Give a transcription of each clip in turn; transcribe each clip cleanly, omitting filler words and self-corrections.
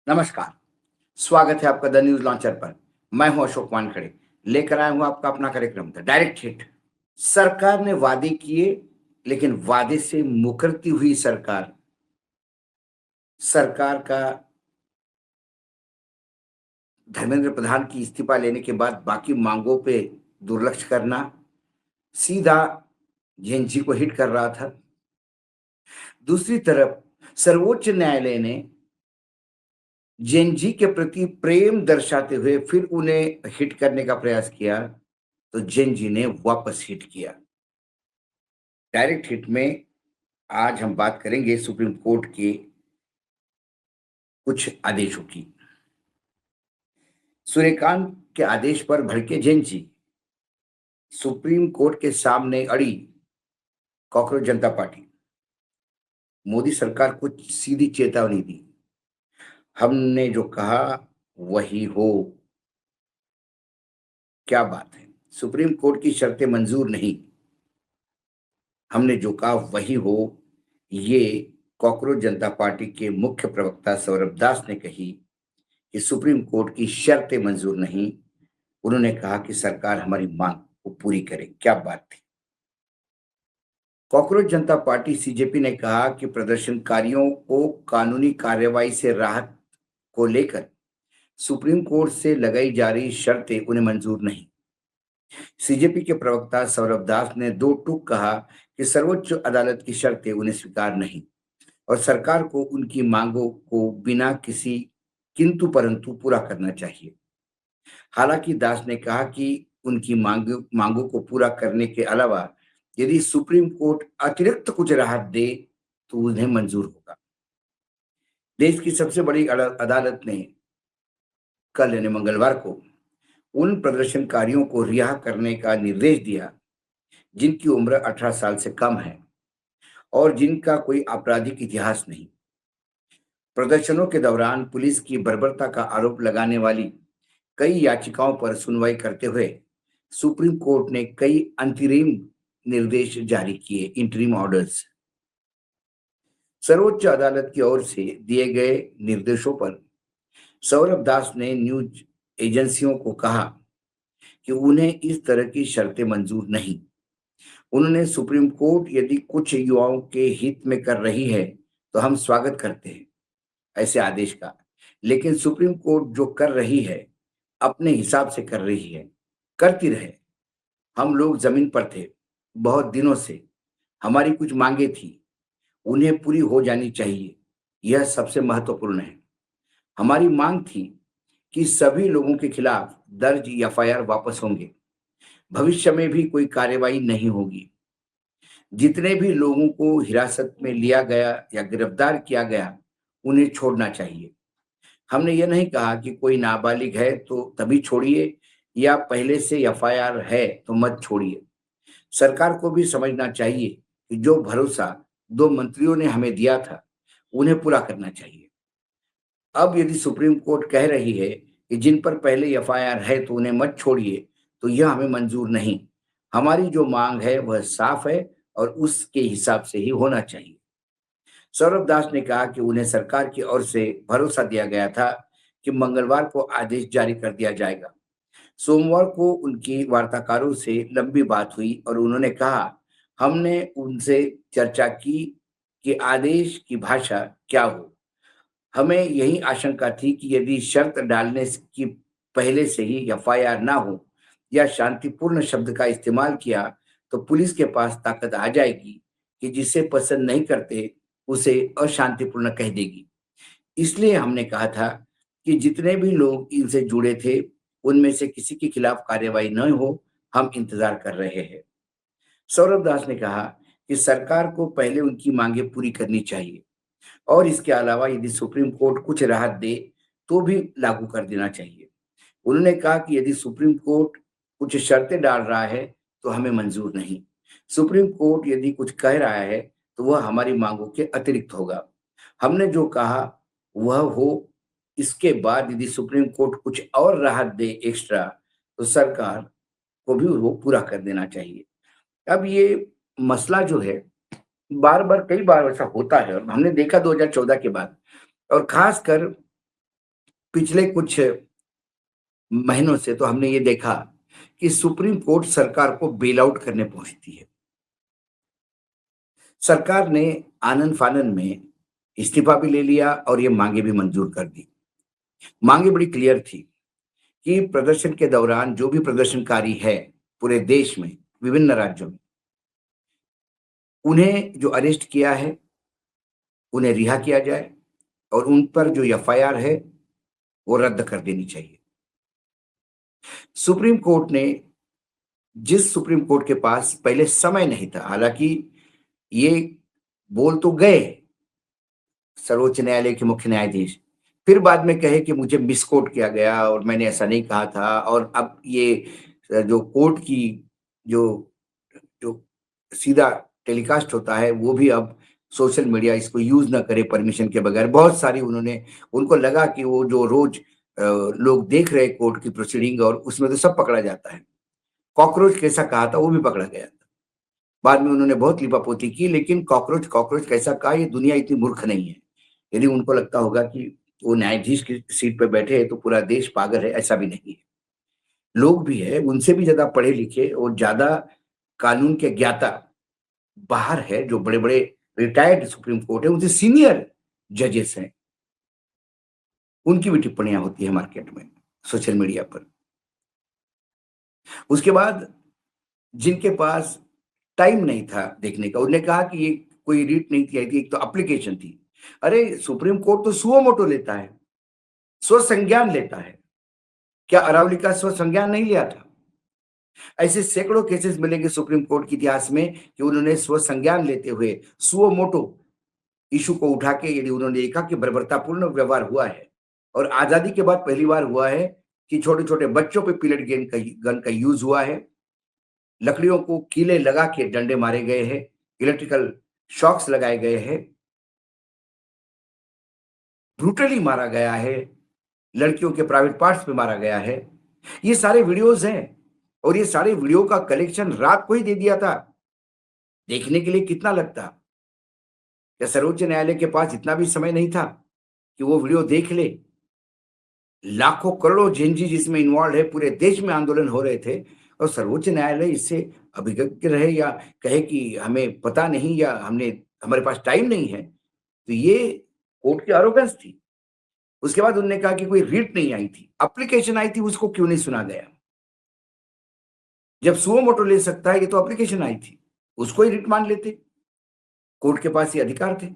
नमस्कार, स्वागत है आपका द न्यूज़ लॉन्चर पर। मैं हूं अशोक वानखड़े, लेकर आया हूं आपका अपना कार्यक्रम द डायरेक्ट हिट। सरकार ने वादे किए, लेकिन वादे से मुकरती हुई सरकार, सरकार का धर्मेंद्र प्रधान की इस्तीफा लेने के बाद बाकी मांगों पे दुर्लक्ष्य करना, सीधा जेएनजी को हिट कर रहा था। दूसरी तरफ सर्वोच्च न्यायालय ने जेएनजी के प्रति प्रेम दर्शाते हुए फिर उन्हें हिट करने का प्रयास किया, तो जेएनजी ने वापस हिट किया। डायरेक्ट हिट में आज हम बात करेंगे सुप्रीम कोर्ट के कुछ आदेशों की। सूर्यकांत के आदेश पर भड़के जेएनजी, सुप्रीम कोर्ट के सामने अड़ी कॉकरोच जनता पार्टी। मोदी सरकार को सीधी चेतावनी दी, हमने जो कहा वही हो। क्या बात है, सुप्रीम कोर्ट की शर्तें मंजूर नहीं, हमने जो कहा वही हो। ये कॉकरोच जनता पार्टी के मुख्य प्रवक्ता सौरभ दास ने कही कि सुप्रीम कोर्ट की शर्तें मंजूर नहीं। उन्होंने कहा कि सरकार हमारी मांग को पूरी करे। क्या बात थी। कॉकरोच जनता पार्टी सीजेपी ने कहा कि प्रदर्शनकारियों को कानूनी कार्रवाई से राहत को लेकर सुप्रीम कोर्ट से लगाई जा रही शर्तें उन्हें मंजूर नहीं। सीजेपी के प्रवक्ता सौरभ दास ने दो टूक कहा कि सर्वोच्च अदालत की शर्तें उन्हें स्वीकार नहीं और सरकार को उनकी मांगों को बिना किसी किंतु परंतु पूरा करना चाहिए। हालांकि दास ने कहा कि उनकी मांगों को पूरा करने के अलावा यदि सुप्रीम कोर्ट अतिरिक्त कुछ राहत दे तो उन्हें मंजूर होगा। देश की सबसे बड़ी अदालत ने कल यानी मंगलवार को उन प्रदर्शनकारियों को रिहा करने का निर्देश दिया जिनकी उम्र 18 साल से कम है और जिनका कोई आपराधिक इतिहास नहीं। प्रदर्शनों के दौरान पुलिस की बर्बरता का आरोप लगाने वाली कई याचिकाओं पर सुनवाई करते हुए सुप्रीम कोर्ट ने कई अंतरिम निर्देश जारी किए, इंटरिम ऑर्डर्स। सर्वोच्च अदालत की ओर से दिए गए निर्देशों पर सौरभ दास ने न्यूज एजेंसियों को कहा कि उन्हें इस तरह की शर्तें मंजूर नहीं। उन्होंने सुप्रीम कोर्ट यदि कुछ युवाओं के हित में कर रही है तो हम स्वागत करते हैं ऐसे आदेश का, लेकिन सुप्रीम कोर्ट जो कर रही है अपने हिसाब से कर रही है, करती रहे। हम लोग जमीन पर थे बहुत दिनों से, हमारी कुछ मांगे थी, उन्हें पूरी हो जानी चाहिए, यह सबसे महत्वपूर्ण है। हमारी मांग थी कि सभी लोगों के खिलाफ दर्ज एफआईआर वापस होंगे, भविष्य में भी कोई कार्रवाई नहीं होगी। जितने भी लोगों को हिरासत में लिया गया या गिरफ्तार किया गया उन्हें छोड़ना चाहिए। हमने ये नहीं कहा कि कोई नाबालिग है तो तभी छोड़िए या पहले से एफआईआर है तो मत छोड़िए। सरकार को भी समझना चाहिए कि जो भरोसा दो मंत्रियों ने हमें दिया था उन्हें पूरा करना चाहिए। अब यदि सुप्रीम कोर्ट कह रही है कि जिन पर पहले एफआईआर है तो उन्हें मत छोड़िए, तो यह हमें मंजूर नहीं। हमारी जो मांग है वह साफ है और उसके हिसाब से ही होना चाहिए। सौरभ दास ने कहा कि उन्हें सरकार की ओर से भरोसा दिया गया था कि मंगलवार को आदेश जारी कर दिया जाएगा। सोमवार को उनकी वार्ताकारों से लंबी बात हुई और उन्होंने कहा, हमने उनसे चर्चा की कि आदेश की भाषा क्या हो। हमें यही आशंका थी कि यदि शर्त डालने की पहले से ही एफआईआर ना हो या शांतिपूर्ण शब्द का इस्तेमाल किया तो पुलिस के पास ताकत आ जाएगी कि जिसे पसंद नहीं करते उसे अशांतिपूर्ण कह देगी। इसलिए हमने कहा था कि जितने भी लोग इनसे जुड़े थे उनमें से किसी के खिलाफ कार्रवाई न हो, हम इंतजार कर रहे हैं। सौरभ दास ने कहा कि सरकार को पहले उनकी मांगे पूरी करनी चाहिए और इसके अलावा यदि सुप्रीम कोर्ट कुछ राहत दे तो भी लागू कर देना चाहिए। उन्होंने कहा कि यदि सुप्रीम कोर्ट कुछ शर्तें डाल रहा है तो हमें मंजूर नहीं। सुप्रीम कोर्ट यदि कुछ कह रहा है तो वह हमारी मांगों के अतिरिक्त होगा। हमने जो कहा वह हो, इसके बाद यदि सुप्रीम कोर्ट कुछ और राहत दे एक्स्ट्रा तो सरकार को भी वो पूरा कर देना चाहिए। अब ये मसला जो है बार-बार कई बार ऐसा होता है और हमने देखा 2014 के बाद और खासकर पिछले कुछ महीनों से तो हमने ये देखा कि सुप्रीम कोर्ट सरकार को बेल आउट करने पहुंचती है। सरकार ने आनन-फानन में इस्तीफा भी ले लिया और ये मांगे भी मंजूर कर दी। मांगे बड़ी क्लियर थी कि प्रदर्शन के दौरान जो भी प्रदर्शनकारी है पूरे देश में, विभिन्न राज्यों में, उन्हें जो अरेस्ट किया है, उन्हें रिहा किया जाए और उन पर जो एफआईआर है, वो रद्द कर देनी चाहिए। सुप्रीम कोर्ट ने जिस सुप्रीम कोर्ट के पास पहले समय नहीं था, हालाँकि ये बोल तो गए सर्वोच्च न्यायालय के मुख्य न्यायाधीश, फिर बाद में कहे कि मुझे मिसकोट किया गया और मैंने ऐसा नहीं कहा था और अब ये जो कोर्ट की जो जो सीधा टेलीकास्ट होता है, वो भी अब सोशल मीडिया इसको यूज़ ना करे परमिशन के बगैर। बहुत सारी उन्होंने उनको लगा कि वो जो रोज़ लोग देख रहे हैं कोर्ट की प्रोसीडिंग और उसमें तो सब पकड़ा जाता है। कॉकरोच कैसा कहा था, वो भी पकड़ा गया था। बाद में उन्होंने बहुत लीपापोती की, लेकिन कॉकरोच कॉकरोच कैसा कहा, ये दुनिया इतनी मूर्ख नहीं है। यदि उनको लगता होगा कि वो न्यायाधीश की सीट पे बैठे हैं तो पूरा देश पागल है, ऐसा भी नहीं है। लोग भी हैं, उनसे भी ज़्यादा पढ़े-लिखे और ज़्यादा कानून के ज्ञाता बाहर है, जो बड़े-बड़े रिटायर्ड सुप्रीम कोर्ट है, उनसे सीनियर जजेस हैं, उनकी भी टिप्पणियाँ होती है मार्केट में, सोशल मीडिया पर। उसके बाद जिनके पास टाइम नहीं था देखने का, उन्होंने कहा कि ये कोई रीट नहीं थी आई थी, एक तो एप्लीकेशन थी। अरे! सुप्रीम कोर्ट तो सुओ मोटो लेता है, स्वसंज्ञान लेता है। क्या अरावली का स्वसंज्ञान नहीं लिया था? ऐसे सैकड़ों केसेस मिलेंगे सुप्रीम कोर्ट के इतिहास में कि उन्होंने स्वसंज्ञान लेते हुए सुओ मोटो इश्यू को उठा के यदि उन्होंने देखा कि बर्बरतापूर्ण व्यवहार हुआ है और आज़ादी के बाद पहली बार हुआ है कि छोटे-छोटे बच्चों पे पिलेट गन का यूज़ हुआ है। लकड़ियों को कीलें लगा के डंडे मारे गए हैं, इलेक्ट्रिकल शॉक्स लगाए गए हैं, ब्रूटली मारा गया है, लड़कियों के प्राइवेट पार्ट्स पे मारा गया है। ये सारे वीडियोज़ हैं और ये सारे वीडियो का कलेक्शन रात को ही दे दिया था। देखने के लिए कितना लगता? क्या सर्वोच्च न्यायालय के पास इतना भी समय नहीं था कि वो वीडियो देख ले? लाखों करोड़ों जेनजी जिसमें इन्वॉल्वड है, पूरे देश में आंदोलन हो रहे थे और सर्वोच्च न्यायालय इससे अभिज्ञ रहे या कहे कि हमें पता नहीं या हमने हमारे पास टाइम नहीं है, तो ये कोर्ट की एरोगेंस थी। उसके बाद उन्होंने कहा कि कोई रिट नहीं आई थी, एप्लीकेशन आई थी, उसको क्यों नहीं सुना गया? जब सुओ मोटो ले सकता है, ये तो एप्लीकेशन आई थी, उसको ही रिट मान लेते, कोर्ट के पास ये अधिकार थे।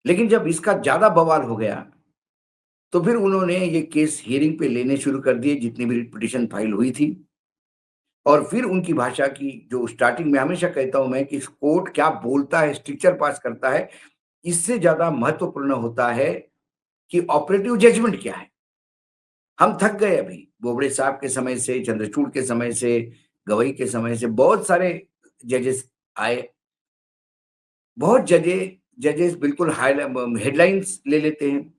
लेकिन जब इसका ज़्यादा बवाल हो गया, तो फिर उन्होंने ये केस हियरिंग पे लेने शुरू कर दिए, जितनी भी रिट पिटीशन फाइल हुई थी और फिर उनकी भाषा की जो स्टार्टिंग में हमेशा कहता हूँ मैं कि कोर्ट क्या बोलता है, स्ट्रिक्चर पास करता है, इससे ज़्यादा महत्वपूर्ण होता है कि ऑपरेटिव जजमेंट क्या है। हम थक गए अभी, बोबड़े साहब के समय से, चंद्रचूड़ के समय से, गवई के समय से बहुत सारे जजेस आए। बहुत जजेस बिल्कुल हेडलाइन्स ले लेते हैं,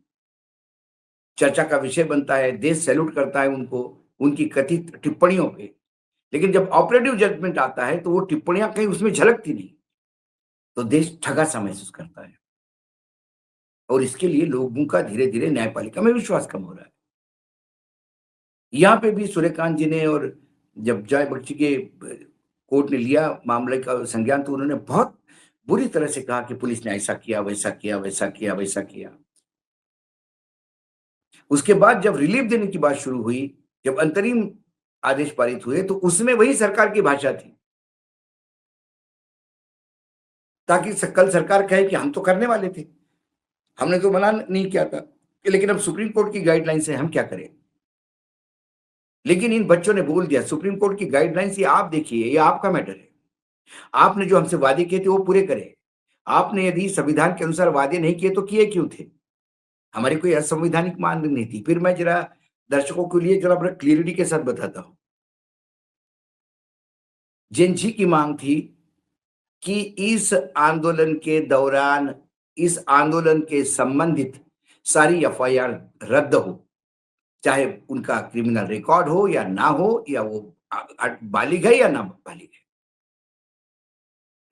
चर्चा का विषय बनता है, देश सैल्यूट करता है उनको, उनकी कथित टिप्पणियों पे। लेकिन जब ऑपरेटिव जजमेंट आता है, तो वो टिप्पणियाँ कहीं उसमें झलकती नहीं, तो देश ठगा-सा महसूस करता है और इसके लिए लोगों का धीरे-धीरे न्यायपालिका में विश्वास कम हो रहा है। यहाँ पे भी सूर्यकांत जी ने और जब जय बख्शी के कोर्ट ने लिया मामले का संज्ञान तो उन्होंने बहुत बुरी तरह से कहा कि पुलिस ने ऐसा किया, वैसा किया, वैसा किया, वैसा किया। उसके बाद जब रिलीफ देने की बात शुरू हुई, जब अंतरिम आदेश पारित हुए, तो उसमें वही सरकार की भाषा थी, ताकि कल सरकार कहे कि हम तो करने वाले थे, हमने तो मना नहीं किया था, लेकिन अब सुप्रीम कोर्ट की गाइडलाइन से हम क्या करें? लेकिन इन बच्चों ने बोल दिया सुप्रीम कोर्ट की गाइडलाइंस ये आप देखिए, ये आपका मैटर है। आपने जो हमसे वादे किए थे वो पूरे करें। आपने यदि संविधान के अनुसार वादे नहीं किए तो किए क्यों थे? हमारी कोई असंवैधानिक मांग नहीं थी। फिर मैं ज़रा दर्शकों के लिए ज़रा बड़ा क्लैरिटी के साथ बताता हूँ। जेनज़ी की मांग थी कि इस आंदोलन के दौरान, इस आंदोलन के संबंधित सारी एफआईआर रद्द हो। चाहे उनका क्रिमिनल रिकॉर्ड हो या ना हो या वो बालिग है या ना बालिग है।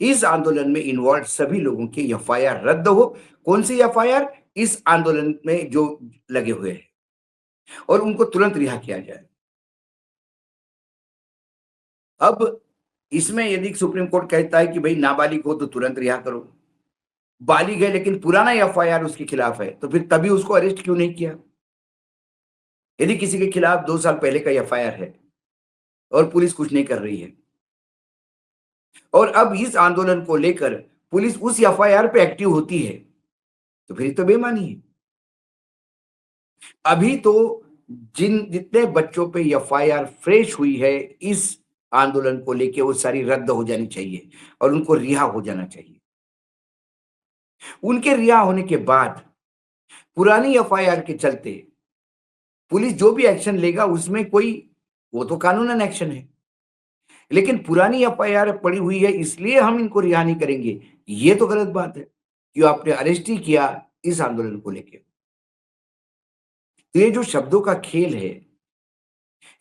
इस आंदोलन में इन्वॉल्व सभी लोगों की एफआईआर रद्द हो। कौन सी एफआईआर? इस आंदोलन में जो लगे हुए हैं। और उनको तुरंत रिहा किया जाए। अब इसमें यदि सुप्रीम कोर्ट कहता है कि भई नाबालिग हो तो तुरंत रिहा करो। बालिग है लेकिन पुराना एफआईआर उसके खिलाफ है, तो फिर तभी उसको अरेस्ट क्यों नहीं किया? यदि किसी के खिलाफ 2 साल पहले का एफआईआर है और पुलिस कुछ नहीं कर रही है और अब इस आंदोलन को लेकर पुलिस उस एफआईआर पे एक्टिव होती है, तो फिर ये तो बेईमानी है। अभी तो जितने बच्चों पे एफआईआर फ्रेश हुई है इस आंदोलन को लेके वो सारी रद्द हो जानी चाहिए और उनको रिहा हो जाना चाहिए। उनके रिहा होने के बाद पुरानी एफआईआर के चलते पुलिस जो भी एक्शन लेगा उसमें कोई वो तो कानूनन एक्शन है। लेकिन पुरानी एफआईआर पड़ी हुई है इसलिए हम इनको रिहा नहीं करेंगे, ये तो गलत बात है कि आपने अरेस्ट ही किया इस आंदोलन को लेके। तो ये जो शब्दों का खेल है,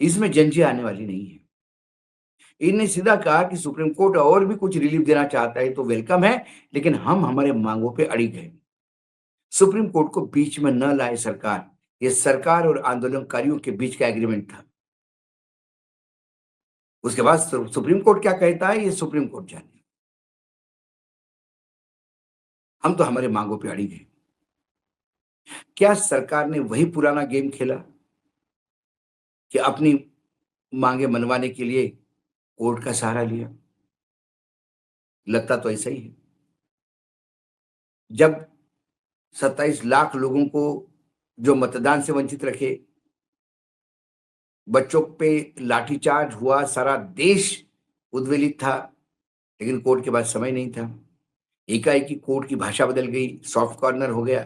इसमें जंजीरें आने वाली नहीं है। इन्हें सीधा कहा कि सुप्रीम कोर्ट और भी कुछ रिलीफ देना चाहता है तो वेलकम है, लेकिन हम हमारे मांगों पे अड़िग हैं। सुप्रीम कोर्ट को बीच में न लाए सरकार, ये सरकार और आंदोलनकारियों के बीच का एग्रीमेंट था। उसके बाद सुप्रीम कोर्ट क्या कहता है ये सुप्रीम कोर्ट जाने। हम तो हमारे मांगों पे अड़िग हैं। क्या सरकार ने वही पुराना गेम खेला कि अपनी मांगे मनवाने के लिए कोर्ट का सहारा लिया? लगता तो ऐसा ही है। जब 27 लाख लोगों को जो मतदान से वंचित रखे, बच्चों पे लाठीचार्ज हुआ, सारा देश उद्वेलित था, लेकिन कोर्ट के पास समय नहीं था। एकाएकी कोर्ट की भाषा बदल गई, सॉफ्ट कॉर्नर हो गया,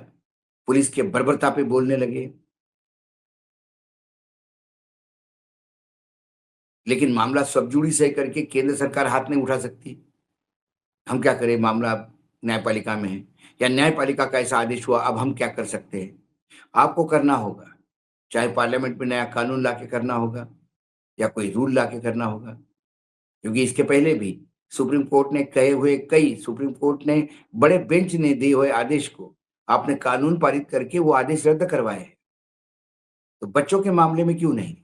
पुलिस के बर्बरता पे बोलने लगे। लेकिन मामला सब जुडिस है करके केंद्र सरकार हाथ नहीं उठा सकती। हम क्या करें, मामला न्यायपालिका में है या न्यायपालिका का ऐसा आदेश हुआ, अब हम क्या कर सकते हैं? आपको करना होगा, चाहे पार्लियामेंट में नया कानून लाके करना होगा या कोई रूल लाके करना होगा। क्योंकि इसके पहले भी सुप्रीम कोर्ट ने कहे हुए कई सुप्रीम कोर्ट ने बड़े बेंच ने दिए हुए आदेश को आपने कानून पारित करके वो आदेश रद्द करवाए हैं। तो बच्चों के मामले में क्यों नहीं?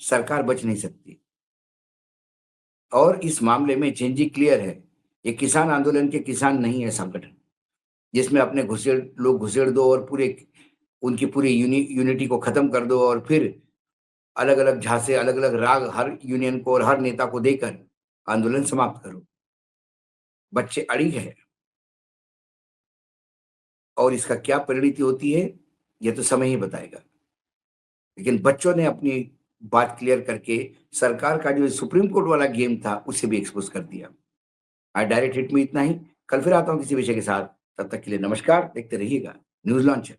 सरकार बच नहीं सकती। और इस मामले में जेनजी क्लियर है, ये किसान आंदोलन के किसान नहीं है संगठन, जिसमें अपने घुसेड़ दो और पूरे उनकी पूरी यूनिटी को खत्म कर दो और फिर अलग-अलग झांसे, अलग-अलग राग हर यूनियन को और हर नेता को देकर आंदोलन समाप्त करो। बच्चे अड़िग हैं और इसका क्या परिणति होती है, ये तो समय ही बताएगा। लेकिन बच्चों ने अपनी बात क्लियर करके सरकार का जो सुप्रीम कोर्ट वाला गेम था, उसे भी एक्सपोज़ कर दिया। आज डायरेक्ट हिट में इतना ही। कल फिर आता हूँ किसी विषय के साथ। तब तक के लिए नमस्कार, देखते रहिएगा न्यूज़ लॉन्चर।